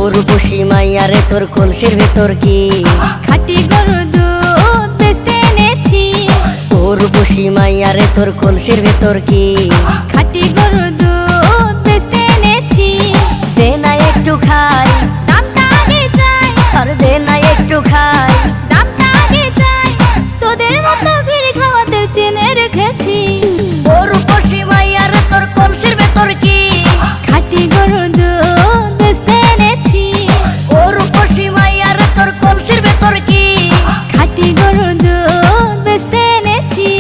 উর্বশী মাইয়ারে তোর কলসির ভেতর কি খাঁটি গরুর দুধ বেচতে এনেছি। উর্বশী মাইয়ারে তোর কলসির ভেতর কি খাঁটি গরুর দুধ বেচতে এনেছি। দে না একটু খাই, দামটা আগে চাই, আর দে না একটু খাই। দামটা আগে চাই, তোদের মতো ভিড় খাওয়াতে চেনে রেখেছি। উর্বশী মাইয়ারে তোর কলসির ভেতর কি খাঁটি গরুর দুধ বেচতে এনেছি। উর্বশী মাইয়ারে তোর কলসির ভেতর কি খাঁটি গরুর দুধ বেচতে এনেছি।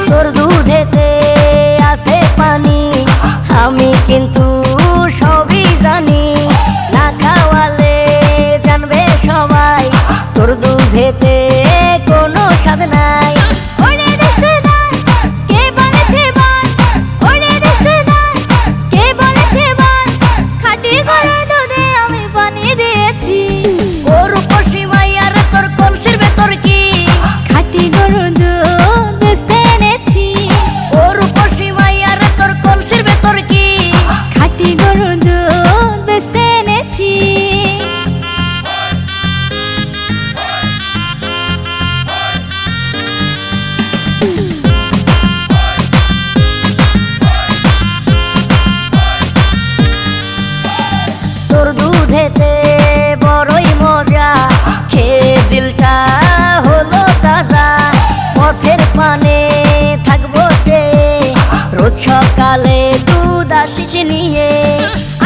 তোর দুধেতে আছে পানি, আমি কিন্তু সবই জানি। না খাওয়ালে জানবে সবাই তোর দুধেতে কোনো স্বাদ নাই। ওরে দুষ্টুর দল, কে বলেছে বল? ওরে দুষ্টুর দল, কে বলেছে বল? খাঁটি গরুর দুধে আমি পানি দিয়েছি। উর্বশী মাইয়ারে তোর কলসির ভেতর কি খাঁটি গরুর দুধ বেচতে এনেছি। উর্বশী মাইয়ারে তোর কলসির ভেতর কি খাঁটি গরুর দুধ বেচতে এনেছি। তোর দুধেতে বড়ই মজা, খেয়ে দিলটা হলো তাজা। পথের পানে থাকবো চেয়ে, রোজ সকালে দুধ আসিস নিয়ে।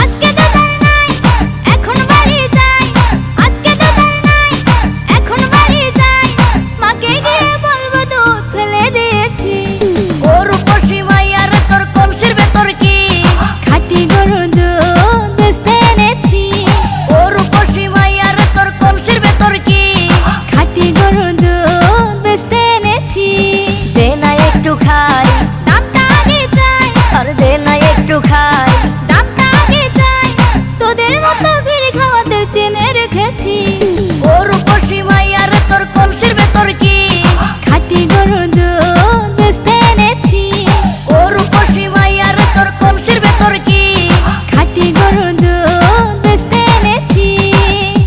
আজকে তো তার নাই, এখন বাড়ি যাই। আজকে তো তার নাই, এখন বাড়ি যাই। মাকে গিয়ে বলবো দুধ ফেলে দিয়েছি। উর্বশী মাইয়ারে তোর কলসির ভেতর কি খাঁটি গরুর দুধ বেচতে এনেছি। উর্বশী মাইয়ারে তোর কলসির ভেতর কি খাঁটি গরুর দুধ বেচতে এনেছি। দে না একটু খাই, দামটা আগে চাই, আর দে না একটু খাই। দামটা আগে চাই, তোদের মতো ভিড় খাওয়াতে চেনে রেখেছি।